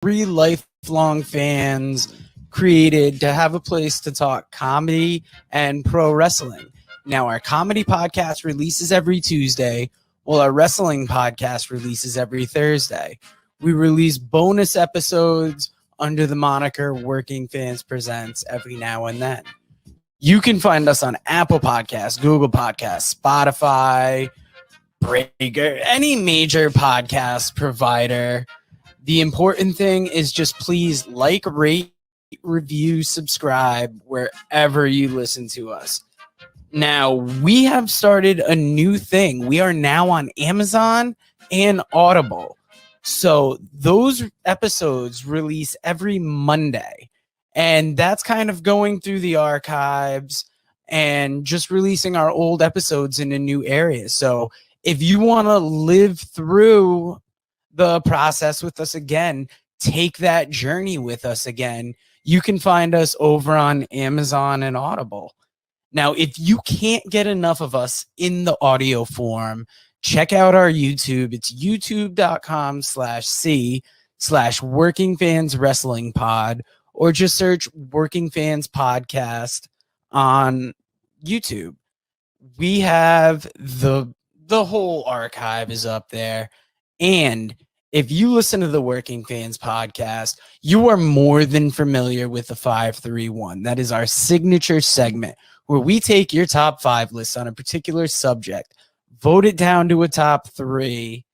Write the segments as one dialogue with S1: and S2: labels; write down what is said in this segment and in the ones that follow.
S1: three lifelong fans created to have a place to talk comedy and pro wrestling. Now, our comedy podcast releases every Tuesday, while our wrestling podcast releases every Thursday. We release bonus episodes under the moniker Working Fans Presents every now and then. You can find us on Apple Podcasts, Google Podcasts, Spotify, Breaker, any major podcast provider. The important thing is just please like, rate, review, subscribe wherever you listen to us. Now, we have started a new thing. We are now on Amazon and Audible. So those episodes release every Monday. And that's kind of going through the archives and just releasing our old episodes in a new area. So if you want to live through the process with us again, take that journey with us again, you can find us over on Amazon and Audible. Now, if you can't get enough of us in the audio form, check out our YouTube. It's youtube.com/C/Working Fans Wrestling Pod, or just search Working Fans Podcast on YouTube. We have the whole archive is up there. And if you listen to the Working Fans Podcast, you are more than familiar with the 531. That is our signature segment where we take your top 5 lists on a particular subject, vote it down to a top 3,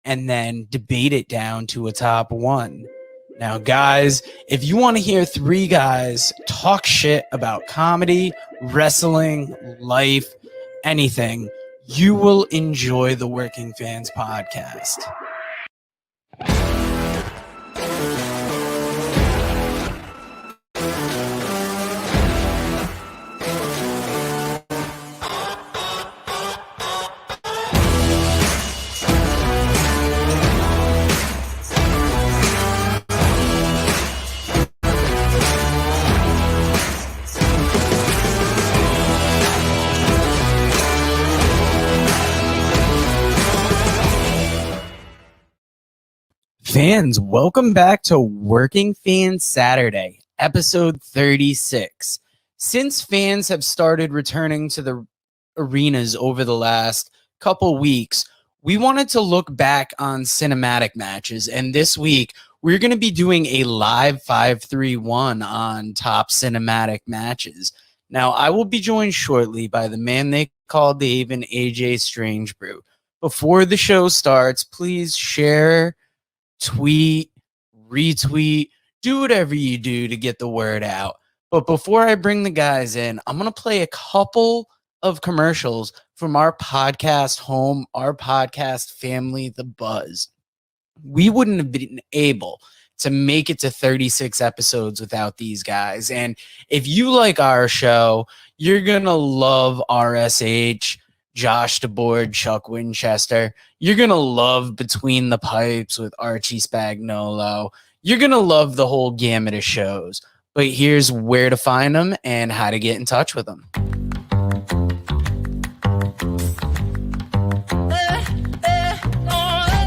S1: and then debate it down to a top 1. Now, guys, if you want to hear 3 guys talk shit about comedy, wrestling, life, anything, you will enjoy the Working Fans Podcast. Fans, welcome back to Working Fans Saturday, episode 36. Since fans have started returning to the arenas over the last couple weeks, we wanted to look back on cinematic matches, and this week we're going to be doing a live 531 on top cinematic matches. Now, I will be joined shortly by the man they call Dave and AJ Strangebrew. Before the show starts, please share, tweet, retweet, do whatever you do to get the word out. But before I bring the guys in, I'm going to play a couple of commercials from our podcast home, our podcast family, The Buzz. We wouldn't have been able to make it to 36 episodes without these guys. And if you like our show, you're going to love RSH, Josh DeBoard, Chuck Winchester. You're going to love Between the Pipes with Archie Spagnolo. You're going to love the whole gamut of shows. But here's where to find them and how to get in touch with them.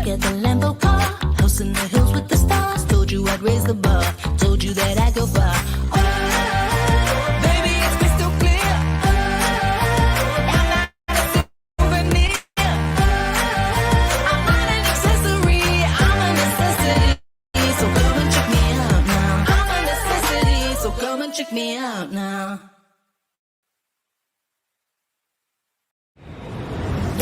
S2: Get the Lambo car, house in the hills with the stars. Told you I'd raise the bar, told you that I'd go far. Baby, it's crystal clear. I'm not a souvenir. I'm not an accessory, I'm a necessity. So come and check me out now. I'm a necessity, so come and check me out now.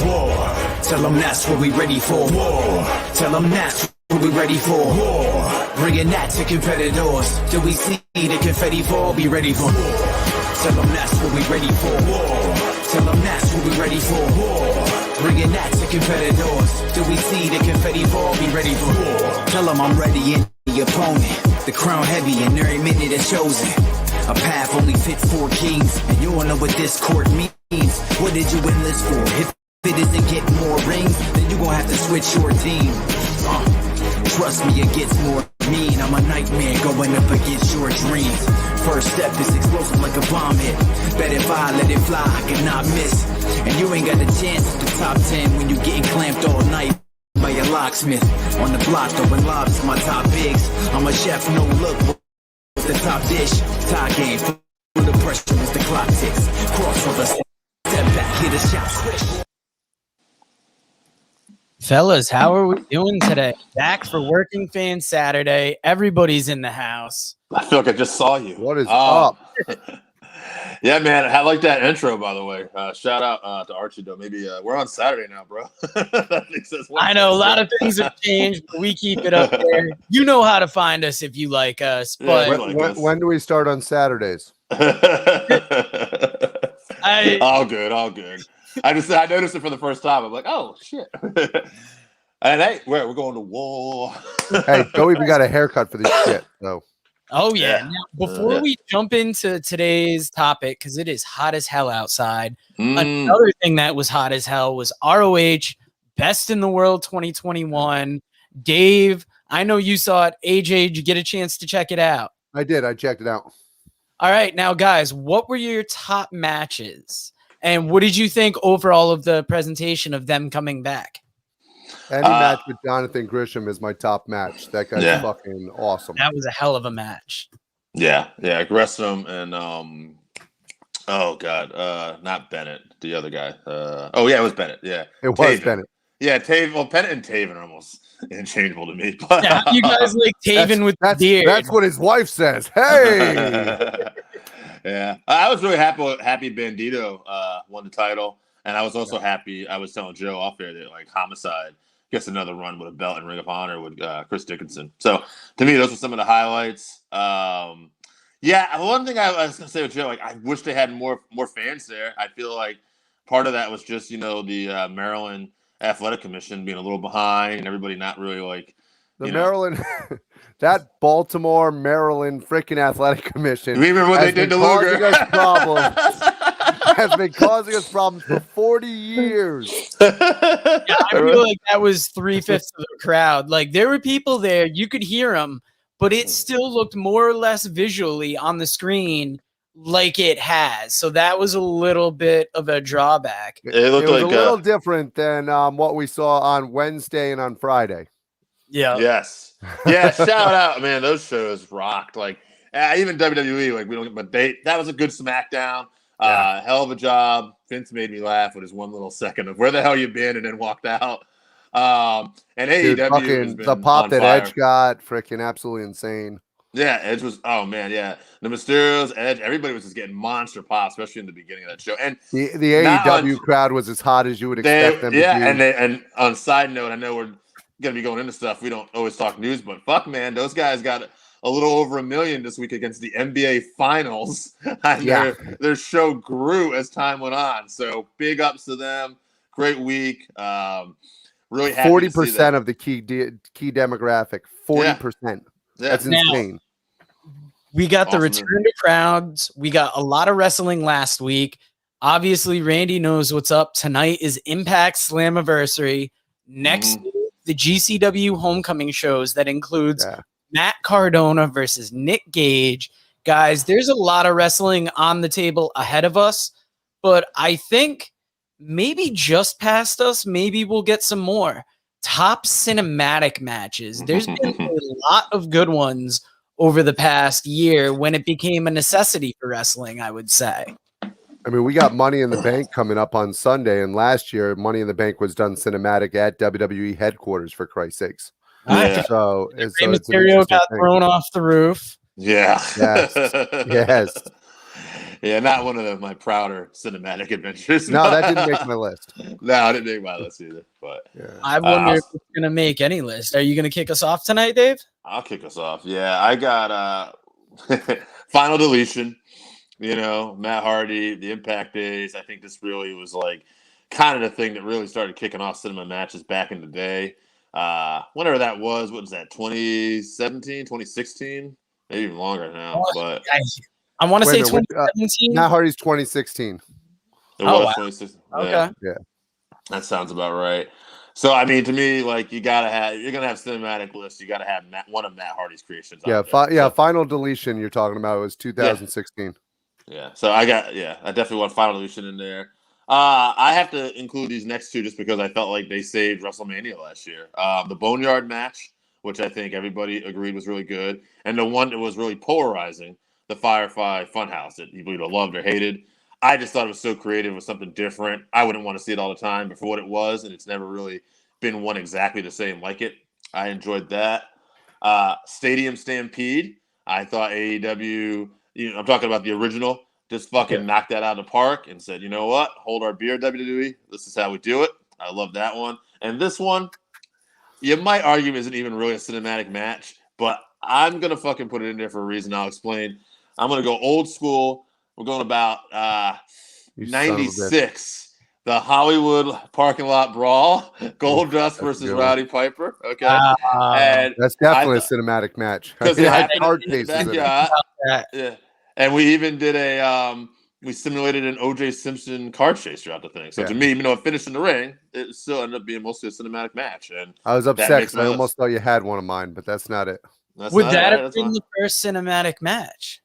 S3: War. Tell them that's what we ready for. War. Tell them that's what we ready for. War. Bringing that to competitors. Till we see the confetti fall, be ready for war. Tell them that's what we ready for. War. Tell them that's what we ready for. War. Bringing that to competitors. Till we see the confetti fall, be ready for war. Tell them I'm ready and the opponent. The crown heavy and every minute is chosen. A path only fit for kings. And you don't know what this court means. What did you enlist for? If it isn't getting more rings, then you gon' have to switch your team. Trust me, it gets more mean. I'm a nightmare going up against your dreams. First step is explosive like a bomb hit. Bet if I let it fly, I cannot miss. And you ain't got a chance at the top 10 when you getting clamped all night by a locksmith. On the block, throwing lobs to my top bigs. I'm a chef, no look. What's the top dish? Tie game. Through the pressure as the clock ticks. Crossover, step back, hit a shot, swish.
S1: Fellas, how are we doing today? Back for Working Fan Saturday. Everybody's in the house.
S4: I feel like I just saw you.
S5: What is up?
S4: Yeah, man. I like that intro, by the way. Shout out to Archie, though. Maybe we're on Saturday now, bro. That makes sense.
S1: I know a lot of things have changed, but we keep it up there. You know how to find us if you like us. But
S4: Yeah,
S5: When do we start on Saturdays?
S4: all good. I noticed it for the first time. I'm like, oh shit. And hey, we're going to war.
S5: Hey, Joe even got a haircut for this shit. So
S1: oh yeah.
S4: Yeah.
S1: Now, before we jump into today's topic, because it is hot as hell outside.
S4: Mm.
S1: Another thing that was hot as hell was ROH Best in the World 2021. Dave, I know you saw it. AJ, did you get a chance to check it out?
S5: I did. I checked it out.
S1: All right, now guys, what were your top matches? And what did you think overall of the presentation of them coming back?
S5: Any match with Jonathan Grisham is my top match. That guy's fucking awesome.
S1: That was a hell of a match.
S4: Yeah, Gresham and oh god, not Bennett, the other guy. Oh yeah, it was Bennett. Yeah,
S5: It was
S4: Taven.
S5: Bennett.
S4: Yeah, Taven. Well, Bennett and Taven are almost interchangeable to me. But
S1: Yeah, you guys like Taven with the
S5: That's
S1: beard.
S5: that's what his wife says. Hey,
S4: yeah, I was really happy Bandito won the title, and I was also happy. I was telling Joe off air that like Homicide gets another run with a belt in Ring of Honor with Chris Dickinson. So to me, those were some of the highlights. Yeah, one thing I was gonna say with Joe, like I wish they had more fans there. I feel like part of that was just the Maryland Athletic Commission being a little behind and everybody not really like
S5: the Maryland, that Baltimore, Maryland freaking Athletic Commission.
S4: Remember what they did to Luger?
S5: Has been causing us problems for 40 years.
S1: Yeah, I feel like that was 3/5 of the crowd. Like there were people there, you could hear them, but it still looked more or less visually on the screen like it has. So that was a little bit of a drawback.
S4: It looked
S5: was
S4: like
S5: a little different than what we saw on Wednesday and on Friday.
S1: Yeah.
S4: Yes. Yeah. Shout out, man. Those shows rocked. Like even WWE, like we don't, but that was a good SmackDown. Hell of a job. Vince made me laugh with his one little second of where the hell you been, and then walked out. And
S5: Dude,
S4: AEW has
S5: fucking
S4: been
S5: the pop
S4: on
S5: that
S4: fire.
S5: Edge got, freaking absolutely insane.
S4: Yeah, Edge was. Oh man, yeah. The Mysterios, Edge, everybody was just getting monster pop, especially in the beginning of that show. And
S5: The AEW crowd was as hot as you would expect them to be.
S4: and on side note, I know we're gonna be going into stuff. We don't always talk news, but fuck, man, those guys got a little over 1 million this week against the NBA Finals. And their show grew as time went on. So big ups to them. Great week. Really happy.
S5: 40% of the key demographic. 40%.
S4: Yeah.
S5: That's insane.
S1: We got the
S4: Awesome,
S1: return to crowds. We got a lot of wrestling last week. Obviously, Randy knows what's up. Tonight is Impact Slammiversary. Next, the GCW homecoming shows that includes Matt Cardona versus Nick Gage. Guys, there's a lot of wrestling on the table ahead of us, but I think maybe just past us, maybe we'll get some more top cinematic matches. There's been a lot of good ones over the past year when it became a necessity for wrestling, I would say.
S5: I mean, we got Money in the Bank coming up on Sunday, and last year Money in the Bank was done cinematic at WWE headquarters, for Christ's sakes.
S4: Yeah.
S5: So
S1: Rey
S5: it's an
S1: Mysterio
S5: interesting
S1: got
S5: thing.
S1: thrown off the roof.
S4: Yeah.
S5: Yes.
S4: Yeah, not one of my prouder cinematic adventures.
S5: No, that didn't make my list.
S4: No, I didn't make my list either. But
S1: I wonder if it's going to make any list. Are you going to kick us off tonight, Dave?
S4: I'll kick us off. Yeah, I got Final Deletion. Matt Hardy, the Impact days. I think this really was like kind of the thing that really started kicking off cinema matches back in the day. Whenever that was, what was that, 2017, 2016? Maybe even longer now. But
S1: I want to say
S5: Wait a minute,
S1: 2017.
S5: Matt Hardy's 2016.
S4: it was
S1: wow.
S4: 2016.
S1: Okay.
S5: Yeah.
S4: That sounds about right. So, I mean, to me, like, you're going to have cinematic lists. You got to have one of Matt Hardy's creations.
S5: Yeah,
S4: out there. So,
S5: Final Deletion you're talking about was 2016.
S4: yeah. So I definitely want Final Deletion in there. I have to include these next two just because I felt like they saved WrestleMania last year. The Boneyard match, which I think everybody agreed was really good, and the one that was really polarizing, the Firefly Funhouse that people either loved or hated. I just thought it was so creative. It was something different. I wouldn't want to see it all the time, but for what it was, and it's never really been one exactly the same like it. I enjoyed that. Stadium Stampede. I thought AEW, I'm talking about the original, just fucking knocked that out of the park and said, you know what? Hold our beer, WWE. This is how we do it. I love that one. And this one, you might argue isn't even really a cinematic match, but I'm going to fucking put it in there for a reason. I'll explain. I'm going to go old school. We're going about
S5: You son of a bitch.
S4: 96. The Hollywood parking lot brawl, Goldust versus
S5: good.
S4: Rowdy Piper. Okay, and
S5: That's definitely a cinematic match.
S4: because
S5: It
S4: it
S5: had
S4: happened
S5: card
S4: in the
S5: cases in it.
S4: backyard. Yeah, and we even did we simulated an OJ Simpson car chase throughout the thing. So to me, even though it finished in the ring, it still ended up being mostly a cinematic match. And
S5: I was
S4: that
S5: upset
S4: makes
S5: because I
S4: my
S5: almost thought you had one of mine, but that's not it.
S1: Would
S4: not
S1: that
S4: it, right?
S1: have been the first cinematic match?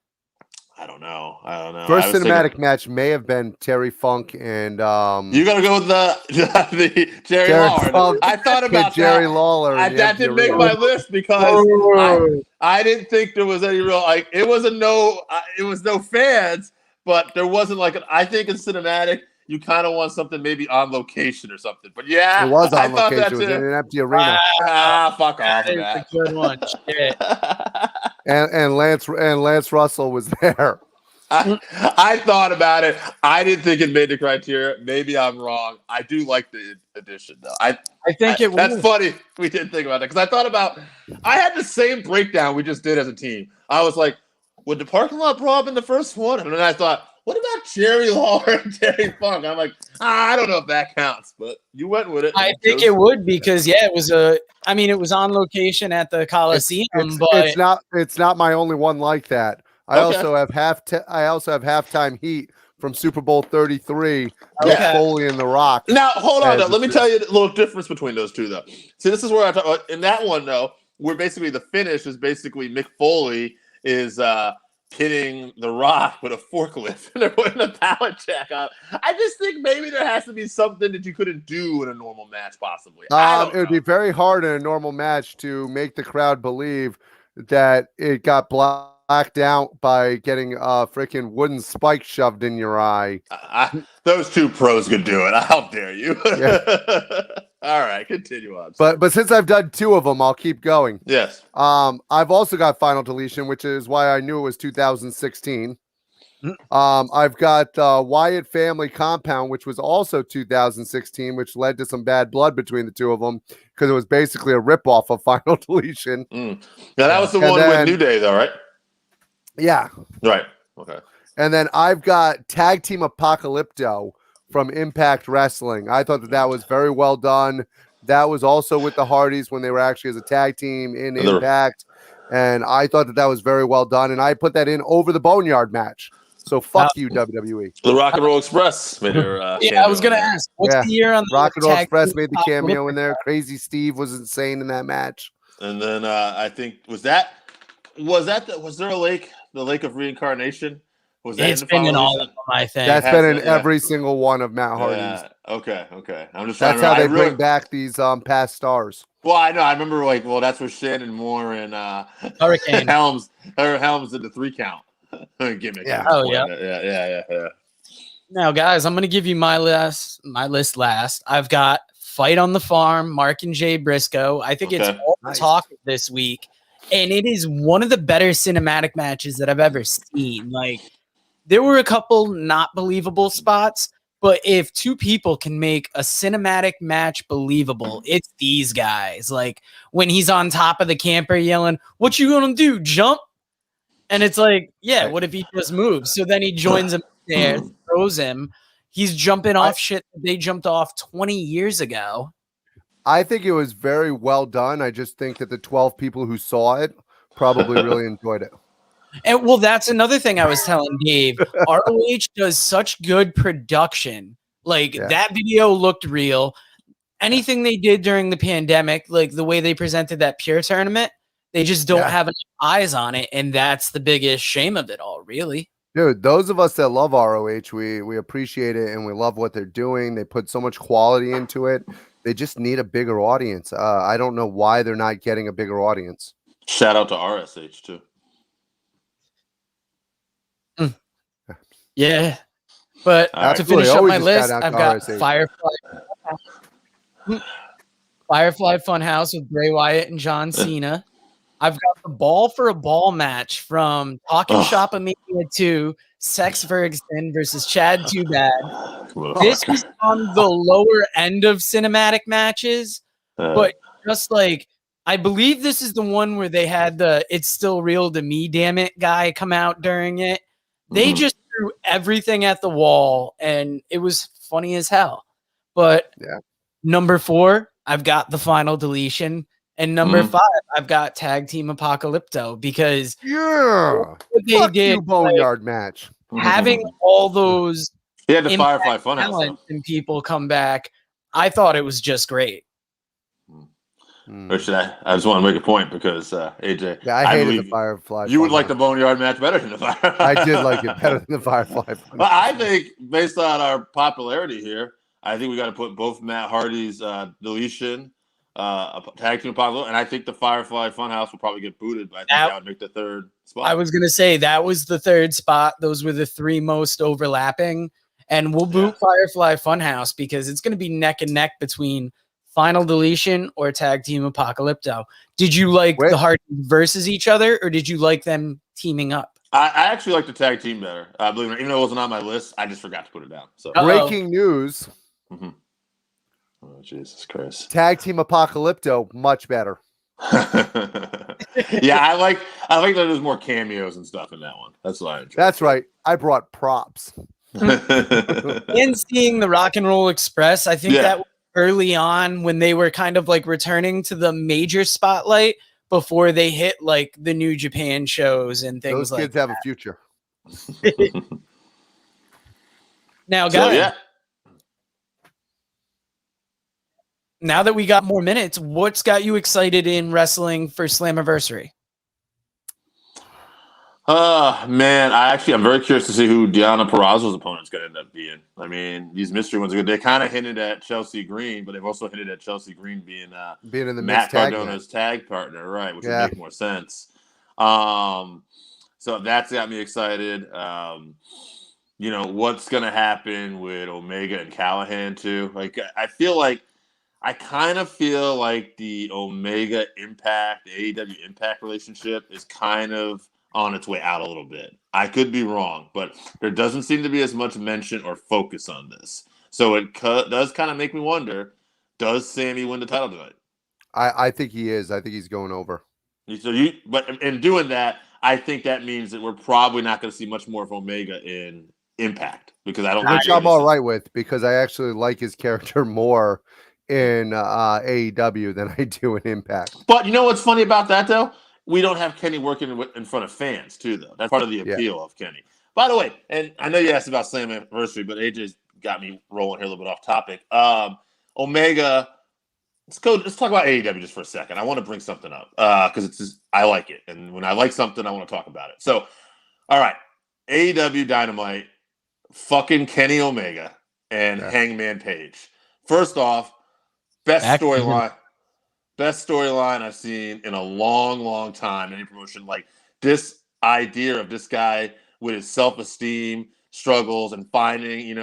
S4: I don't know.
S5: First
S4: I was
S5: cinematic
S4: thinking,
S5: match may have been Terry Funk and
S4: you got to go with the Jerry Lawler.
S5: Funk
S4: I thought
S5: and
S4: about
S5: Jerry
S4: that.
S5: Lawler. in the
S4: That
S5: empty
S4: didn't make
S5: arena.
S4: my list because I didn't think there was any real it wasn't it was no fans, but there wasn't I think in cinematic you kind of want something maybe on location or something. But yeah,
S5: It was
S4: I
S5: on
S4: thought
S5: location.
S4: that
S5: It was in
S4: too.
S5: an empty arena.
S4: Fuck off
S1: That
S4: with
S1: is
S4: that.
S1: a good one. Shit.
S5: And Lance Russell was there.
S4: I thought about it. I didn't think it made the criteria. Maybe I'm wrong. I do like the addition though.
S1: I think it
S4: That's
S1: was.
S4: funny. We didn't think about that because I thought about. I had the same breakdown we just did as a team. I was like, would the parking lot brawl in the first one? And then I thought, what about Jerry Lawler and Terry Funk? I'm like, I don't know if that counts, but you went with it.
S1: I think it would because it was it was on location at the Coliseum, but
S5: It's not my only one like that. I
S4: Okay.
S5: also have halftime heat from Super Bowl 33. Mick
S4: Okay.
S5: Foley and The Rock.
S4: Now, hold on.
S5: As
S4: Though.
S5: a-
S4: Let me tell you a little difference between those two, though. See, this is where I talk about. In that one, though, where basically the finish is basically Mick Foley is hitting The Rock with a forklift, and they're putting a pallet jack on. I just think maybe there has to be something that you couldn't do in a normal match, possibly.
S5: It would be very hard in a normal match to make the crowd believe that it got blacked out by getting a freaking wooden spike shoved in your eye.
S4: Those two pros could do it. How dare you?
S5: Yeah.
S4: All right, continue on.
S5: But since I've done two of them, I'll keep going.
S4: Yes.
S5: I've also got Final Deletion, which is why I knew it was 2016. I've got Wyatt Family Compound, which was also 2016, which led to some bad blood between the two of them because it was basically a ripoff of Final Deletion.
S4: Now that was the
S5: And
S4: one
S5: then-
S4: with New Day, though, right?
S5: Yeah.
S4: Right. Okay.
S5: And then I've got Tag Team Apocalypto from Impact Wrestling. I thought that was very well done. That was also with the Hardys when they were actually as a tag team in Impact. And I thought that was very well done. And I put that in over the Boneyard match. So fuck you, WWE.
S4: The Rock and Roll Express made their
S1: I was gonna ask, what's the year on the
S5: Rock and Roll
S1: Tag
S5: Express
S1: Team
S5: made the cameo in there.
S1: Apocalypse?
S5: Crazy Steve was insane in that match.
S4: And then I think was there the Lake of Reincarnation? Was that
S1: It's
S4: in the
S1: been in
S4: Final
S1: all of
S4: Deletion?
S1: them, I think.
S5: That's
S4: has
S5: been in
S4: to, yeah.
S5: every single one of Matt Hardy's.
S4: Yeah. Okay. I'm just trying
S5: That's
S4: to
S5: how
S4: remember.
S5: they
S4: I really,
S5: bring back these past stars.
S4: Well, I know. I remember that's where Shannon Moore and
S1: Hurricane.
S4: Helms did the 3 count gimmick.
S5: Yeah.
S1: Oh, yeah.
S4: Yeah.
S1: Now, guys, I'm going to give you my list last. I've got Fight on the Farm, Mark and Jay Briscoe. I think it's
S4: Okay.
S1: all the
S5: Nice.
S1: talk this week, and it is one of the better cinematic matches that I've ever seen. Like, there were a couple not believable spots, but if two people can make a cinematic match believable, it's these guys. Like, when he's on top of the camper yelling, "What you gonna do, jump?" And it's like, yeah, what if he just moves? So then he joins him there, throws him. He's jumping off shit that they jumped off 20 years ago.
S5: I think it was very well done. I just think that the 12 people who saw it probably really enjoyed it.
S1: And well, that's another thing I was telling Dave. ROH does such good production. Like that video looked real. Anything they did during the pandemic, like the way they presented that Pure tournament, they just don't have enough eyes on it. And that's the biggest shame of it all, really.
S5: Dude, those of us that love ROH, we appreciate it and we love what they're doing. They put so much quality into it. They just need a bigger audience. I don't know why they're not getting a bigger audience.
S4: Shout out to RSH too.
S1: Yeah. But
S4: All right.
S1: to finish up
S5: Always
S1: my
S5: a
S1: list,
S5: shout out
S1: I've
S5: to
S1: got
S5: RSH.
S1: Firefly Funhouse with Bray Wyatt and John Cena. I've got the Ball for a Ball match from Talking Shop Mania 2, Sex Ferguson versus Chad Too Bad. This was on the lower end of cinematic matches, but just like I believe this is the one where they had the "It's Still Real to Me, Damn It" guy come out during it. They just threw everything at the wall, and it was funny as hell. But number 4, I've got the Final Deletion, and number 5, I've got Tag Team Apocalypto because what they
S5: Fuck
S1: did,
S5: you, Boneyard match.
S1: having all those
S4: He had the
S1: Impact
S4: Firefly Funhouse.
S1: talent and people come back, I thought it was just great.
S4: Or should I just want to make a point because AJ,
S5: Yeah, I hated
S4: believe
S5: the Firefly.
S4: you would
S5: Funhouse.
S4: like the Boneyard match better than the Firefly.
S5: I did like it better than the Firefly.
S4: But I think based on our popularity here, I think we got to put both Matt Hardy's deletion, tag team Apollo, and I think the Firefly Funhouse will probably get booted, but I think that would make the third spot.
S1: I was gonna say that was the third spot. Those were the 3 most overlapping, and we'll boot Firefly Funhouse because it's gonna be neck and neck between Final Deletion or Tag Team Apocalypto. Did you like the Hardys versus each other, or did you like them teaming up?
S4: I actually like the tag team better. Believe it or not, even though it wasn't on my list, I just forgot to put it down. So
S5: breaking news.
S4: Oh, Jesus Christ.
S5: Tag Team Apocalypto, much better.
S4: Yeah, I like that there's more cameos and stuff in that one. That's what I enjoy.
S5: That's right. I brought props.
S1: And seeing the Rock and Roll Express, I think that was early on when they were kind of like returning to the major spotlight before they hit like the New Japan shows and things like that.
S5: Those kids have a future.
S1: Now, guys, now that we got more minutes, what's got you excited in wrestling for Slammiversary?
S4: Man, I'm very curious to see who Deonna Purrazzo's opponent's going to end up being. I mean, these mystery ones are good. They kind of hinted at Chelsea Green, but they've also hinted at Chelsea Green being
S5: in the
S4: Matt Cardona's tag partner, right? Which would make more sense. So that's got me excited. You know, what's going to happen with Omega and Callahan too? Like, I kind of feel like the Omega Impact, AEW Impact relationship is kind of on its way out a little bit. I could be wrong, but there doesn't seem to be as much mention or focus on this. So it does kind of make me wonder, does Sammy win the title tonight?
S5: I think he is. I think he's going over.
S4: But in doing that, I think that means that we're probably not going to see much more of Omega in Impact because I don't think
S5: I'm all right with because I actually like his character more in AEW than I do in Impact.
S4: But you know what's funny about that though? We don't have Kenny working in front of fans too, though. That's part of the appeal of Kenny. By the way, and I know you asked about Slammiversary, but AJ's got me rolling here a little bit off topic. Omega. Let's talk about AEW just for a second. I want to bring something up because I like it, and when I like something, I want to talk about it. So, all right, AEW Dynamite, fucking Kenny Omega and Hangman Page. First off, best storyline I've seen in a long, long time in any promotion. Like this idea of this guy with his self-esteem struggles and finding,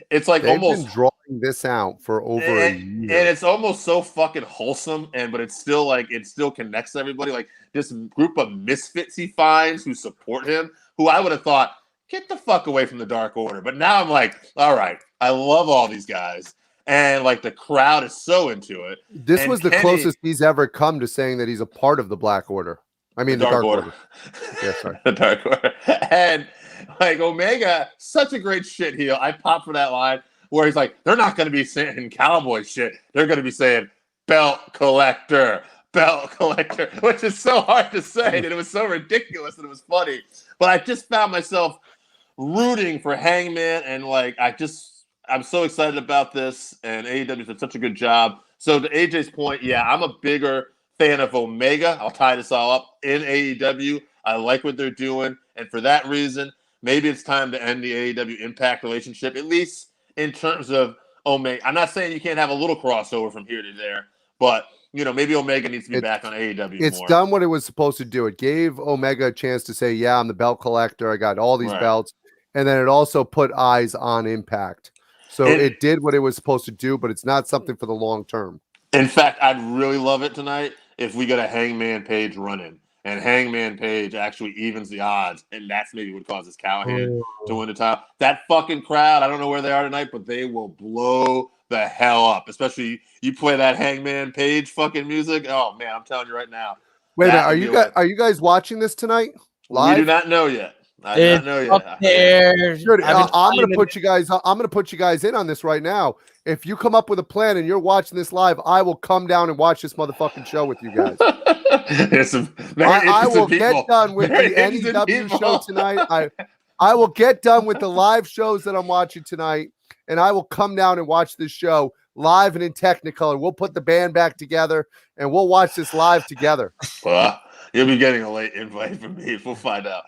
S4: it's like
S5: they've
S4: almost
S5: been drawing this out for over a year,
S4: and it's almost so fucking wholesome. But it's still like it still connects everybody. Like this group of misfits he finds who support him, who I would have thought get the fuck away from the Dark Order. But now I'm like, all right, I love all these guys. And like the crowd is so into it.
S5: This was the closest he's ever come to saying that he's a part of the Black Order. I mean, the Dark Order. Yeah, sorry.
S4: The Dark Order. And like Omega, such a great shit heel. I popped for that line where he's like, they're not going to be saying cowboy shit. They're going to be saying belt collector, which is so hard to say. And it was so ridiculous and it was funny. But I just found myself rooting for Hangman and like, I'm so excited about this, and AEW did such a good job. So to AJ's point, I'm a bigger fan of Omega. I'll tie this all up in AEW. I like what they're doing, and for that reason, maybe it's time to end the AEW Impact relationship, at least in terms of Omega. I'm not saying you can't have a little crossover from here to there, but maybe Omega needs to be back on AEW
S5: It's
S4: more.
S5: done what it was supposed to do. It gave Omega a chance to say, yeah, I'm the belt collector. I got all these belts. And then it also put eyes on Impact. So it did what it was supposed to do, but it's not something for the long term.
S4: In fact, I'd really love it tonight if we get a Hangman Page run-in, and Hangman Page actually evens the odds, and that's maybe what causes Callahan to win the title. That fucking crowd, I don't know where they are tonight, but they will blow the hell up, especially you play that Hangman Page fucking music. Oh, man, I'm telling you right now.
S5: Wait a minute, are you guys watching this tonight? Live?
S4: We do not know yet. I do not know yet.
S1: Up there.
S5: Good. I'm going to put you guys. I'm going to put you guys in on this right now. If you come up with a plan and you're watching this live, I will come down and watch this motherfucking show with you guys. I will get done with the NEW show tonight. I will get done with the live shows that I'm watching tonight, and I will come down and watch this show live and in Technicolor. We'll put the band back together, and we'll watch this live together.
S4: Well, you'll be getting a late invite from me. We'll find out.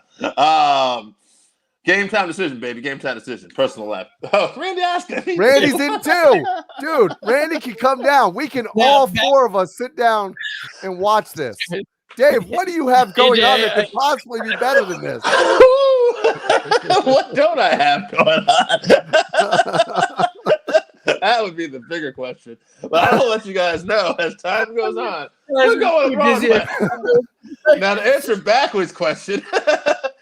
S4: Game time decision, baby. Game time decision. Personal life. Oh, Randy asking.
S5: Randy's in too. Dude, Randy can come down. We can all four of us sit down and watch this. Dave, what do you have going on that could possibly be better than this?
S4: What don't I have going on? That would be the bigger question. But I will let you guys know as time goes on. We're going abroad. Now, to answer backwards question,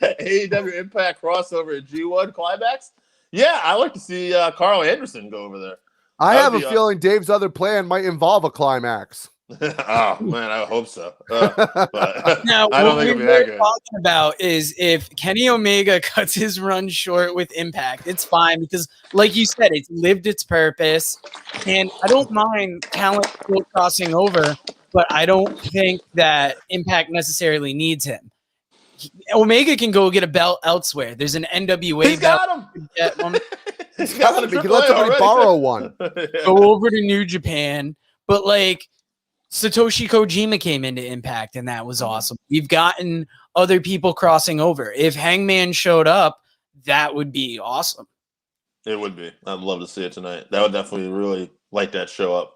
S4: AEW Impact crossover at G1 Climax. Yeah, I like to see Carl Anderson go over there.
S5: I have a feeling Dave's other plan might involve a climax.
S4: Oh man, I hope so. But
S1: now,
S4: I don't
S1: what
S4: think it'll be
S1: we're
S4: that good.
S1: talking about is if Kenny Omega cuts his run short with Impact, it's fine because, like you said, it's lived its purpose, and I don't mind talent still crossing over, but I don't think that Impact necessarily needs him. Omega can go get a belt elsewhere. There's an NWA
S4: He's got
S1: belt.
S4: him.
S1: Get one.
S4: He's got him.
S5: He can let somebody borrow one.
S1: Go over to New Japan, but like Satoshi Kojima came into Impact, and that was awesome. We've gotten other people crossing over. If Hangman showed up, that would be awesome.
S4: It would be. I'd love to see it tonight. That would definitely really light that show up.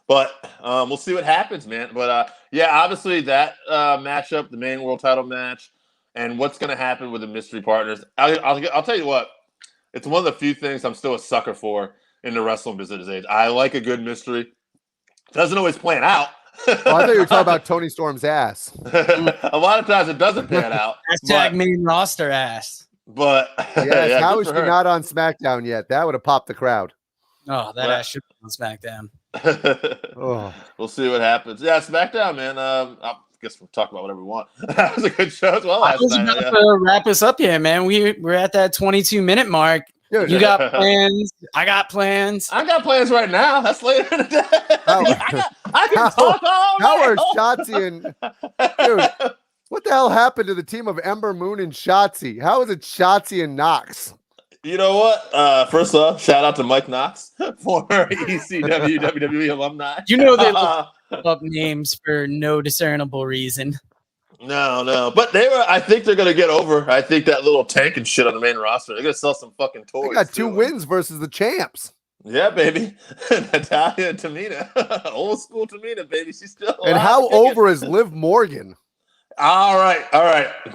S4: But we'll see what happens, man. But yeah, obviously that matchup, the main world title match, and what's going to happen with the mystery partners. I'll tell you what. It's one of the few things I'm still a sucker for in the wrestling business age. I like a good mystery. Doesn't always plan out.
S5: I thought you were talking about Tony Storm's ass.
S4: A lot of times it doesn't pan out.
S1: Hashtag main roster ass.
S4: But
S5: yes,
S4: yeah,
S5: how is she not on SmackDown yet? That would have popped the crowd.
S1: Oh, that ass should be on SmackDown.
S5: Oh.
S4: We'll see what happens. Yeah, SmackDown, man. I guess we'll talk about whatever we want. That was a good show as well.
S1: I was about to wrap us up here, man. We're at that 22-minute mark.
S5: Dude,
S1: you got plans. I got plans.
S4: I got plans right now. That's later in the day. I can talk all
S5: how
S4: night.
S5: are Shotzi and dude? What the hell happened to the team of Ember Moon and Shotzi? How is it Shotzi and Knox?
S4: You know what? First off, shout out to Mike Knox, former ECW WWE alumni.
S1: You know they look up names for no discernible reason.
S4: No, but I think they're gonna get over. I think that little tank and shit on the main roster. They're gonna sell some fucking toys.
S5: They got two wins versus the champs.
S4: Yeah, baby. Natalya and Tamina, old school Tamina, baby. She's still alive.
S5: And how over is Liv Morgan?
S4: All right.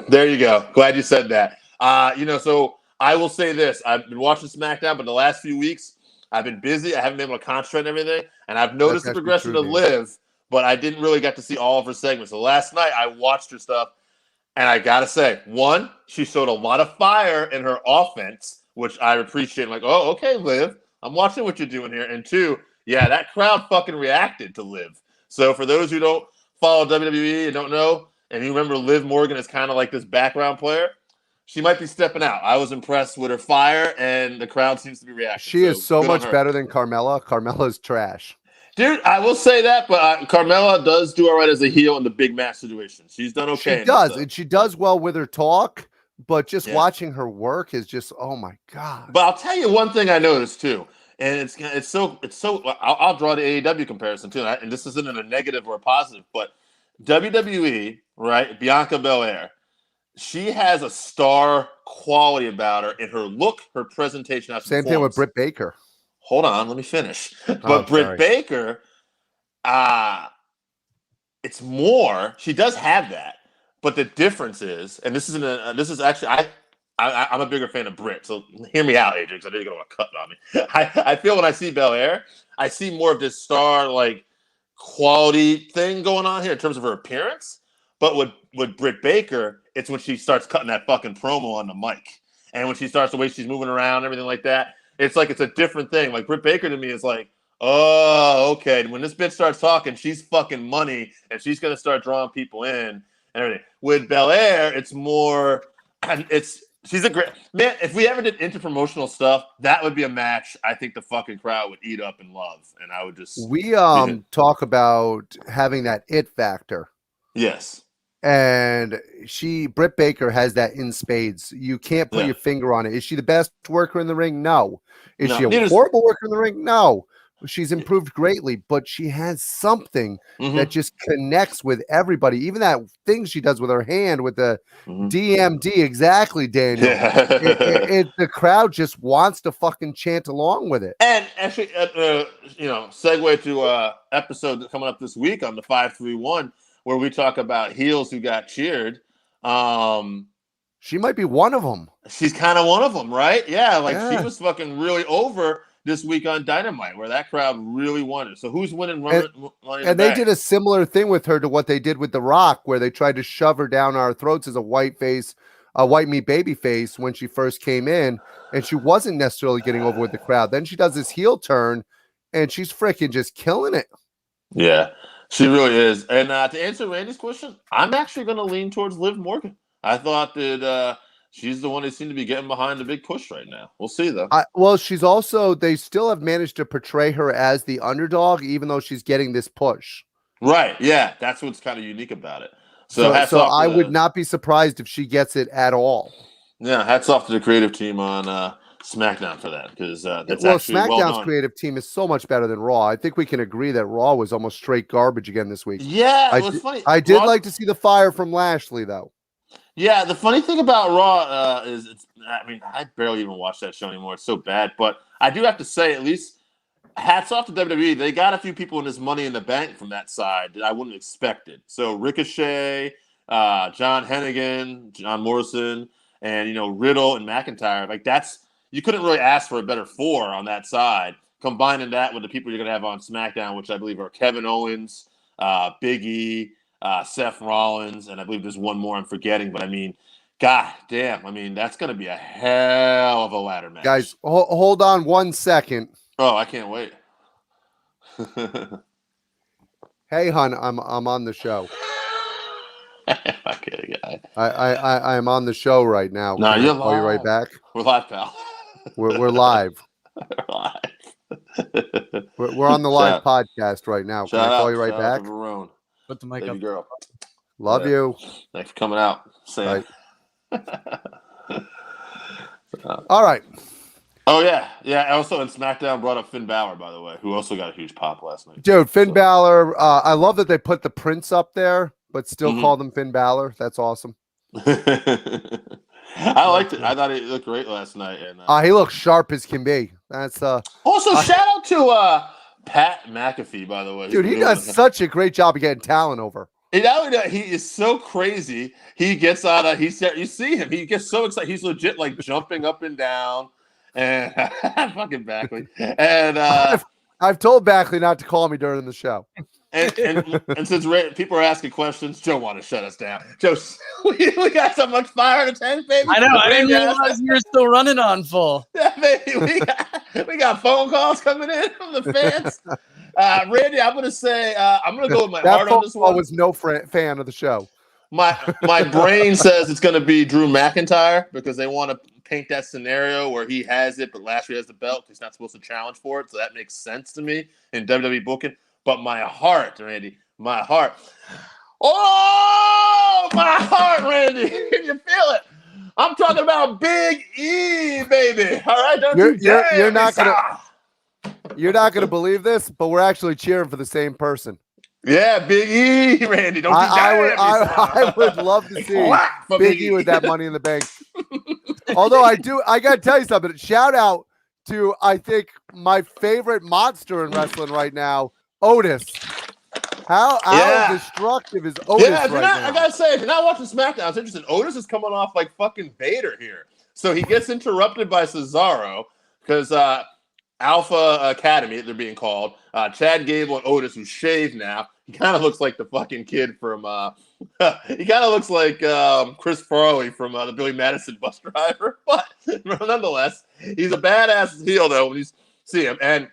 S4: There you go. Glad you said that. So I will say this: I've been watching SmackDown, but the last few weeks I've been busy. I haven't been able to concentrate on everything, and I've noticed the progression of Liv. But I didn't really get to see all of her segments. So last night I watched her stuff, and I gotta say, one, she showed a lot of fire in her offense, which I appreciate. I'm like, oh, okay, Liv, I'm watching what you're doing here. And two, yeah, that crowd fucking reacted to Liv. So for those who don't follow WWE and don't know, and you remember Liv Morgan is kind of like this background player, she might be stepping out. I was impressed with her fire, and the crowd seems to be reacting.
S5: She is so much better than Carmella. Carmella's trash.
S4: Dude, I will say that, but Carmella does do all right as a heel in the big match situation. She's done okay.
S5: She does, and she does well with her talk, but just watching her work is just, oh my God.
S4: But I'll tell you one thing I noticed too, and it's so. I'll draw the AEW comparison too, and this isn't in a negative or a positive, but WWE, right? Bianca Belair, she has a star quality about her in her look, her presentation.
S5: Same thing with
S4: performance.
S5: Britt Baker.
S4: Hold on, let me finish. But
S5: Oh,
S4: Britt
S5: sorry.
S4: Baker, it's more. She does have that, but the difference is, and this is actually I'm a bigger fan of Britt. So hear me out, AJ, because I know you're gonna want to cut on me. I feel when I see Belair, I see more of this star like quality thing going on here in terms of her appearance. But with Britt Baker, it's when she starts cutting that fucking promo on the mic, and when she starts the way she's moving around, and everything like that. It's like it's a different thing. Like Britt Baker to me is like, oh, okay. When this bitch starts talking, she's fucking money, and she's gonna start drawing people in and everything. With Belair, it's more, and she's a great man. If we ever did interpromotional stuff, that would be a match I think the fucking crowd would eat up and love, and I would just
S5: talk about having that it factor.
S4: Yes.
S5: And Britt Baker has that in spades. You can't put your finger on it. Is she the best worker in the ring? No. Is she a horrible worker in the ring? No. She's improved greatly, but she has something that just connects with everybody. Even that thing she does with her hand with the DMD, exactly, Daniel. The crowd just wants to fucking chant along with it.
S4: And actually, segue to episode coming up this week on the 531, where we talk about heels who got cheered.
S5: She might be one of them.
S4: She's kind of one of them, right? Yeah, she was fucking really over this week on Dynamite, where that crowd really wanted. So who's winning Money in the
S5: they
S4: Bank?
S5: did a similar thing with her to what they did with The Rock, where they tried to shove her down our throats as a white meat baby face when she first came in, and she wasn't necessarily getting over with the crowd. Then she does this heel turn, and she's freaking just killing it.
S4: Yeah, she really is. And to answer Randy's question, I'm actually going to lean towards Liv Morgan. I thought that she's the one who seemed to be getting behind the big push right now. We'll see, though.
S5: She's also, they still have managed to portray her as the underdog, even though she's getting this push.
S4: Right. Yeah. That's what's kind of unique about it. So
S5: I would not be surprised if she gets it at all.
S4: Yeah. Hats off to the creative team on SmackDown for that. Because
S5: SmackDown's creative team is so much better than Raw. I think we can agree that Raw was almost straight garbage again this week.
S4: Yeah. It was funny.
S5: I did like to see the fire from Lashley, though.
S4: Yeah, the funny thing about Raw is, I barely even watch that show anymore. It's so bad. But I do have to say, at least, hats off to WWE. They got a few people in this Money in the Bank from that side that I wouldn't have expected. So Ricochet, John Hennigan, John Morrison, and, Riddle and McIntyre. You couldn't really ask for a better four on that side. Combining that with the people you're going to have on SmackDown, which I believe are Kevin Owens, Big E, Seth Rollins, and I believe there's one more I'm forgetting, but god damn, that's going to be a hell of a ladder match.
S5: Guys, hold on 1 second.
S4: Oh, I can't wait.
S5: Hey, hon, I'm on the show.
S4: I'm kidding, guy.
S5: I'm on the show right now.
S4: No, you're live.
S5: Call you right back.
S4: We're live, pal.
S5: We're live.
S4: We're live.
S5: We're on the live podcast right now. Can I call you right back?
S1: Put the mic
S4: Baby
S1: up.
S4: Girl.
S5: Love you.
S4: Thanks for coming out, Sam.
S5: All right.
S4: Oh, yeah. Yeah, also in SmackDown brought up Finn Balor, by the way, who also got a huge pop last night.
S5: Dude, Finn Balor, I love that they put the Prince up there, but still call them Finn Balor. That's awesome.
S4: I liked it. I thought he looked great last night. And
S5: he looks sharp as can be. That's
S4: also, shout out to Pat McAfee, by the way.
S5: Dude, he does such a great job of getting talent over.
S4: He is so crazy. He gets out of you see him. He gets so excited. He's legit like jumping up and down and fucking Backley. And
S5: I've told Backley not to call me during the show.
S4: And since people are asking questions, Joe want to shut us down. Joe, we got so much fire in the tank, baby.
S1: I know. I didn't realize you were still running on full.
S4: Yeah, baby. We got phone calls coming in from the fans. Randy, I'm gonna say I'm gonna go with my heart on this one.
S5: I was no fan of the show.
S4: My brain says it's gonna be Drew McIntyre because they want to paint that scenario where he has it, but Lashley has the belt. He's not supposed to challenge for it, so that makes sense to me in WWE booking. But my heart, Randy, my heart. Oh, my heart, Randy. Can you feel it? I'm talking about Big E, baby. All right, you're not
S5: gonna believe this, but we're actually cheering for the same person.
S4: Yeah, Big E, Randy. Don't you
S5: I would love to see Big E with that Money in the Bank. Although I got to tell you something. Shout out to, I think, my favorite monster in wrestling right now, Otis. How destructive is Otis now?
S4: I gotta say, if you're not watching SmackDown, it's interesting. Otis is coming off like fucking Vader here. So he gets interrupted by Cesaro because Alpha Academy, they're being called. Chad Gable and Otis, who's shaved now. He kind of looks like the fucking kid from. He kind of looks like Chris Farley from the Billy Madison bus driver. But nonetheless, he's a badass heel though when you see him. And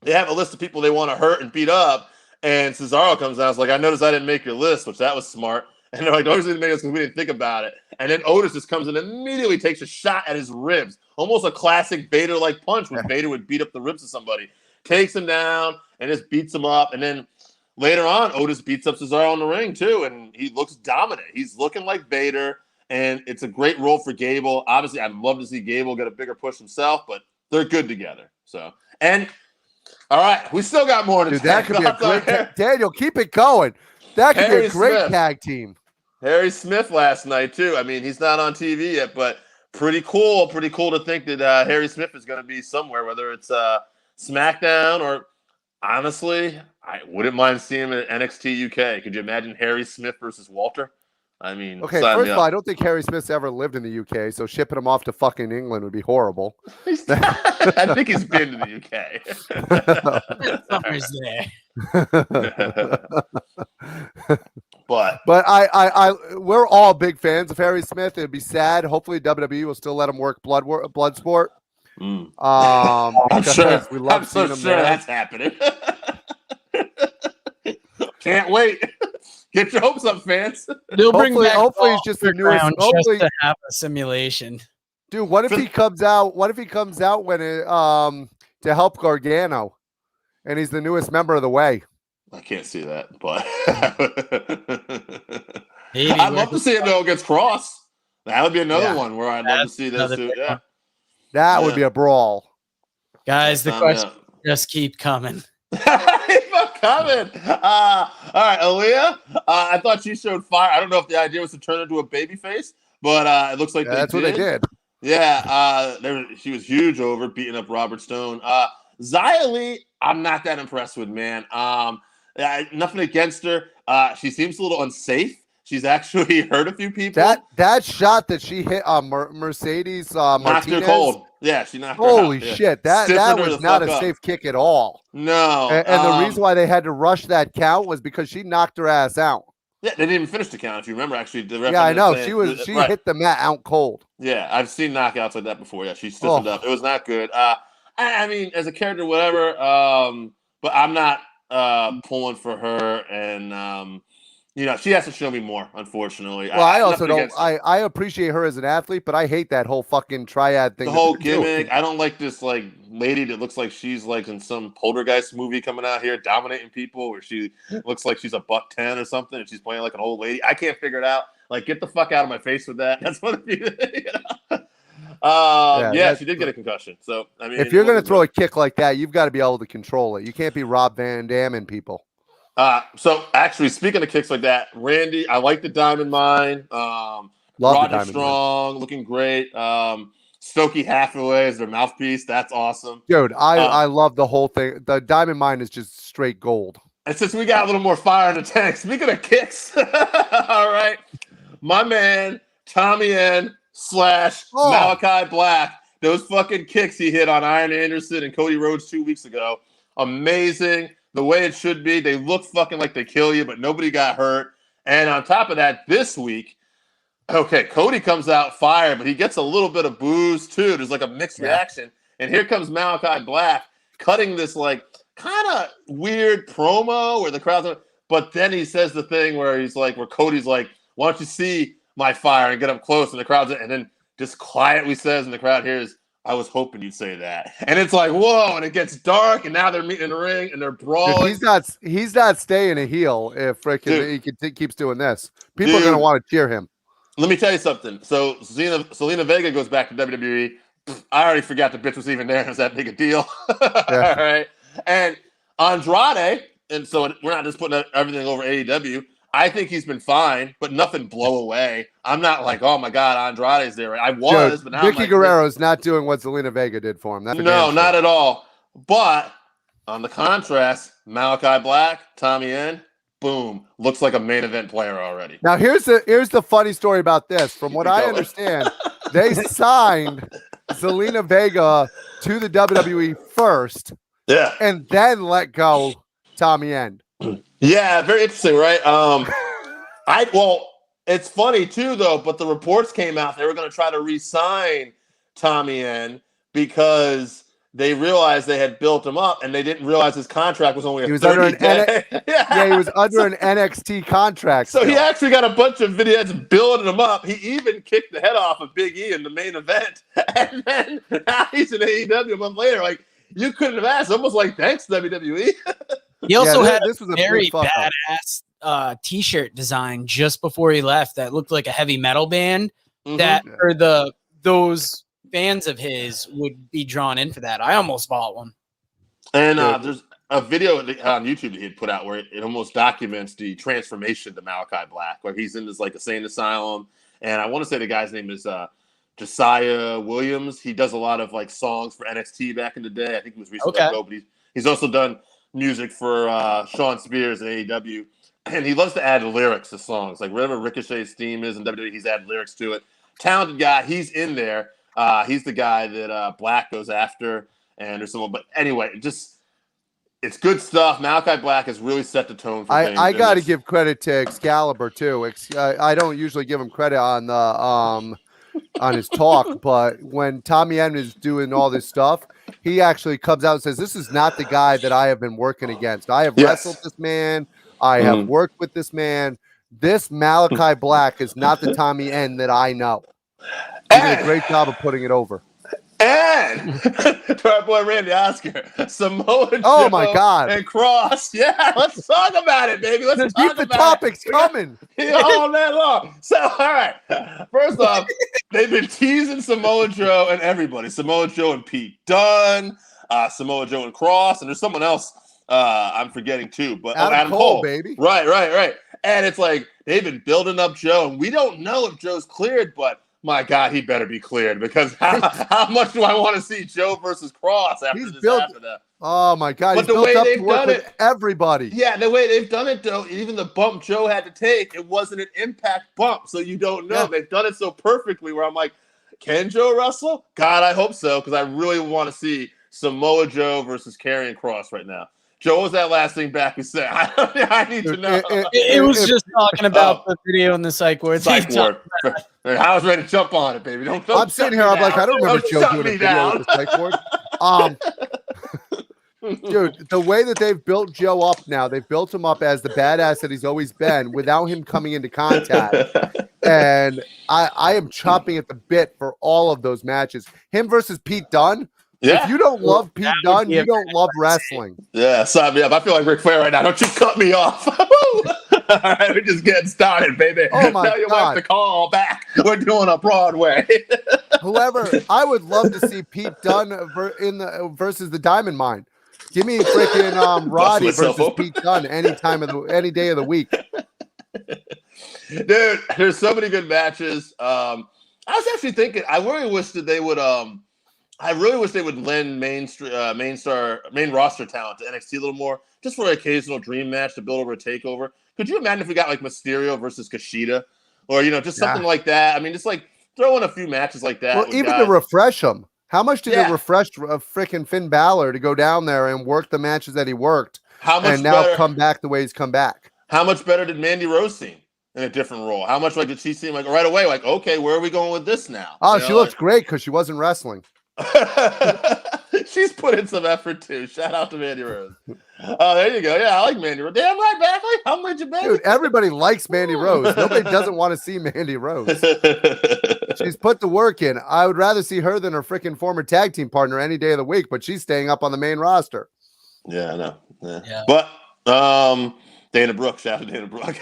S4: they have a list of people they want to hurt and beat up. And Cesaro comes out. It's like, I noticed I didn't make your list, which that was smart. And they're like, no, we didn't make us because we didn't think about it. And then Otis just comes in and immediately takes a shot at his ribs. Almost a classic Vader-like punch when Vader would beat up the ribs of somebody. Takes him down and just beats him up. And then later on, Otis beats up Cesaro in the ring too. And he looks dominant. He's looking like Vader. And it's a great role for Gable. Obviously, I'd love to see Gable get a bigger push himself, but they're good together. So, and all right, we still got more to
S5: Dude, that could be a great Daniel, keep it going. That could be a great tag team.
S4: Harry Smith last night, too. I mean, he's not on TV yet, but pretty cool. Pretty cool to think that Harry Smith is going to be somewhere, whether it's SmackDown or, honestly, I wouldn't mind seeing him at NXT UK. Could you imagine Harry Smith versus Walter? I mean,
S5: okay, first of all, I don't think Harry Smith's ever lived in the UK, so shipping him off to fucking England would be horrible.
S4: I think he's been to the UK.
S1: Summer's there.
S4: But
S5: we're all big fans of Harry Smith. It'd be sad. Hopefully WWE will still let him work blood sport.
S4: I'm sure.
S5: We love seeing him there.
S4: That's happening. Can't wait. Get your hopes up, fans.
S1: They'll bring back
S5: hopefully he's just the newest.
S1: Just to have a simulation.
S5: Dude, what if he comes out? What if he comes out when to help Gargano, and he's the newest member of the Way?
S4: I can't see that, but
S1: Maybe
S4: I'd love to see it though against Cross. That would be another one where I'd love to see those two. Yeah,
S5: that would be a brawl.
S1: Guys, the questions just keep coming.
S4: Keep on coming. All right, Aaliyah. I thought she showed fire. I don't know if the idea was to turn into a baby face, but it looks like
S5: that's what they did.
S4: Yeah, she was huge over beating up Robert Stone. Xia Li, I'm not that impressed with, man. Nothing against her. She seems a little unsafe. She's actually hurt a few people.
S5: That shot that she hit Mercedes
S4: knocked
S5: Martinez.
S4: her cold. Yeah, she knocked her out.
S5: Holy shit. That was not a safe kick at all.
S4: No.
S5: And the reason why they had to rush that count was because she knocked her ass out.
S4: Yeah, they didn't even finish the count. If you remember, actually,
S5: yeah, I know. She hit the mat out cold.
S4: Yeah, I've seen knockouts like that before. Yeah, she stiffened up. It was not good. I mean, as a character, whatever. But I'm not pulling for her, and she has to show me more. Unfortunately,
S5: well, I also don't. I appreciate her as an athlete, but I hate that whole fucking triad thing.
S4: The whole gimmick. I don't like this lady that looks like she's in some Poltergeist movie coming out here dominating people, where she looks like she's a $110 or something, and she's playing like an old lady. I can't figure it out. Get the fuck out of my face with that. That's what she did get a concussion. So I mean,
S5: if you're gonna throw a kick like that, you've got to be able to control it. You can't be Rob Van Dam and people.
S4: So actually, speaking of kicks like that, Randy, I like the Diamond Mine. Roger Strong looking great. Stokey Hathaway is their mouthpiece. That's awesome.
S5: Dude, I love the whole thing. The Diamond Mine is just straight gold.
S4: And since we got a little more fire in the tank, speaking of kicks, all right, my man Tommy N / Malachi Black, those fucking kicks he hit on Iron Anderson and Cody Rhodes 2 weeks ago, amazing. The way it should be. They look fucking like they kill you, but nobody got hurt. And on top of that, this week, okay, Cody comes out fire, but he gets a little bit of booze too. There's a mixed reaction. And here comes Malachi Black cutting this kind of weird promo where the crowd's but then he says the thing where he's where Cody's why don't you see my fire and get up close? And the crowd's and then just quietly says, and the crowd hears, I was hoping you'd say that. And it's whoa, and it gets dark, and now they're meeting in the ring, and they're brawling.
S5: Dude, he's not staying a heel if he keeps doing this. People are going to want to cheer him.
S4: Let me tell you something. So Selena Vega goes back to WWE. I already forgot the bitch was even there. It was that big a deal.
S5: Yeah.
S4: All right. And Andrade and so we're not just putting everything over AEW. I think he's been fine, but nothing blow away. I'm not like, oh my God, Andrade's there. I was,
S5: Dude,
S4: but now
S5: Vicky
S4: I'm like,
S5: Guerrero's not doing what Zelina Vega did for him. That's
S4: no, not at all. But on the contrast, Malachi Black, Tommy N, boom, looks like a main event player already.
S5: Now here's the funny story about this. From what I understand, they signed Zelina Vega to the WWE first,
S4: Yeah,
S5: and then let go Tommy End.
S4: yeah, very interesting, right? It's funny too, though. But the reports came out they were going to try to re-sign Tommy N because they realized they had built him up, and they didn't realize his contract was only a 30 day.
S5: Yeah, he was under an NXT contract.
S4: So he actually got a bunch of videos building him up. He even kicked the head off of Big E in the main event, and then now he's in AEW a month later. Like you couldn't have asked. Almost like thanks WWE.
S1: He also had
S5: this was a
S1: very
S5: big fuck up.
S1: badass T-shirt design just before he left that looked like a heavy metal band that or those fans of his would be drawn in for that. I almost bought one.
S4: And there's a video on YouTube that he had put out where it almost documents the transformation to Malachi Black, where he's in this like insane asylum. And I want to say the guy's name is Josiah Williams. He does a lot of like songs for NXT back in the day. I think he was recently let go, but he's also done music for Sean Spears at AEW. And he loves to add lyrics to songs. Like whatever Ricochet's theme is in WWE, he's added lyrics to it. Talented guy. He's in there. He's the guy that Black goes after. And there's someone. But anyway, it's good stuff. Malachi Black has really set the tone for things.
S5: I got to give credit to Excalibur, too. I don't usually give him credit on the on his talk, but when Tommy M is doing all this stuff, he actually comes out and says, this is not the guy that I have been working against. I have wrestled this man. I have worked with this man. This Malachi Black is not the Tommy N that I know. He did a great job of putting it over.
S4: And to our boy Randy Oscar, Samoa Joe
S5: oh my God,
S4: and Cross. Yeah, let's talk about it, baby. Let's
S5: keep the topics coming
S4: all night long. So, all right. First off, they've been teasing Samoa Joe and everybody. Samoa Joe and Pete Dunne, Samoa Joe and Cross, and there's someone else I'm forgetting too. But
S5: Adam Cole, baby.
S4: Right. And it's like they've been building up Joe, and we don't know if Joe's cleared, but my God, he better be cleared because how much do I want to see Joe versus Cross after this happened?
S5: Oh my God,
S4: but
S5: he's built up to work with everybody.
S4: Yeah, the way they've done it, though, even the bump Joe had to take, it wasn't an impact bump, so you don't know. Yeah. They've done it so perfectly where I'm like, can Joe wrestle? God, I hope so, because I really want to see Samoa Joe versus Karrion Kross right now. Joe, what was that last thing back we said? I need to know.
S1: It was just talking about the video in the psych ward.
S4: Psych ward. I was ready to jump on it, baby. Don't
S5: I'm sitting here. I'm like, I don't remember Joe doing a video with the psych ward. Dude, the way that they've built Joe up now, they've built him up as the badass that he's always been without him coming into contact. And I am chopping at the bit for all of those matches. Him versus Pete Dunne. Yeah. If you don't love Pete Dunne, you don't love wrestling.
S4: Yeah, sign me up. I feel like Ric Flair right now. Don't you cut me off. All right, we're just getting started, baby.
S5: Oh my
S4: Tell your wife to call back. We're doing a Broadway.
S5: I would love to see Pete Dunne versus the Diamond Mine. Give me freaking Roddy versus Pete Dunne any day of the week.
S4: Dude, there's so many good matches. I was actually thinking, I really wish that they would lend main roster talent to NXT a little more, just for an occasional dream match to build over a takeover. Could you imagine if we got like Mysterio versus Kushida, or just something like that? I mean, just like throw in a few matches like that.
S5: Well, even to refresh them. How much did it refresh freaking Finn Balor to go down there and work the matches that he worked? And now come back the way he's come back.
S4: How much better did Mandy Rose seem in a different role? How much did she seem like right away? Like, okay, where are we going with this now?
S5: Oh, she looked great because she wasn't wrestling.
S4: She's put in some effort too. Shout out to Mandy Rose. Oh, there you go. Yeah, I like Mandy Rose. Damn right, Bagley. How much you, baby?
S5: Dude, everybody likes Mandy Rose. Nobody doesn't want to see Mandy Rose. She's put the work in. I would rather see her than her freaking former tag team partner any day of the week, but she's staying up on the main roster.
S4: Yeah, I know. Yeah. But Dana Brooke. Shout out to Dana Brooke.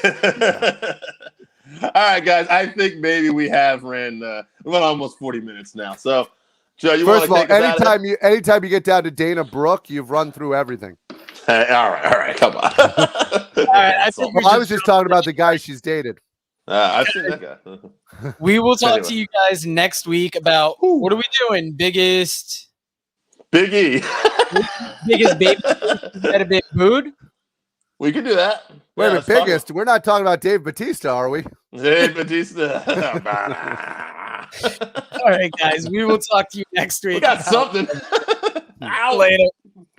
S4: All right, guys. I think maybe we have ran almost 40 minutes now. So Joe, you
S5: First of all, anytime you get down to Dana Brooke, you've run through everything.
S4: Hey, all right, come on.
S1: All right, I think we
S5: Well, I
S1: should
S5: was just talking about the guy she's dated.
S4: I've seen that guy.
S1: We will talk
S4: Anyway.
S1: to you guys next week about what are we doing? Biggest
S4: Big E.
S1: baby at a big mood?
S4: We can do that.
S5: Wait a minute,
S4: let's talk
S5: biggest. We're not talking about Dave Bautista, are we?
S4: about Dave Bautista.
S1: All right, guys. We will talk to you next week.
S4: We got something.
S1: Later.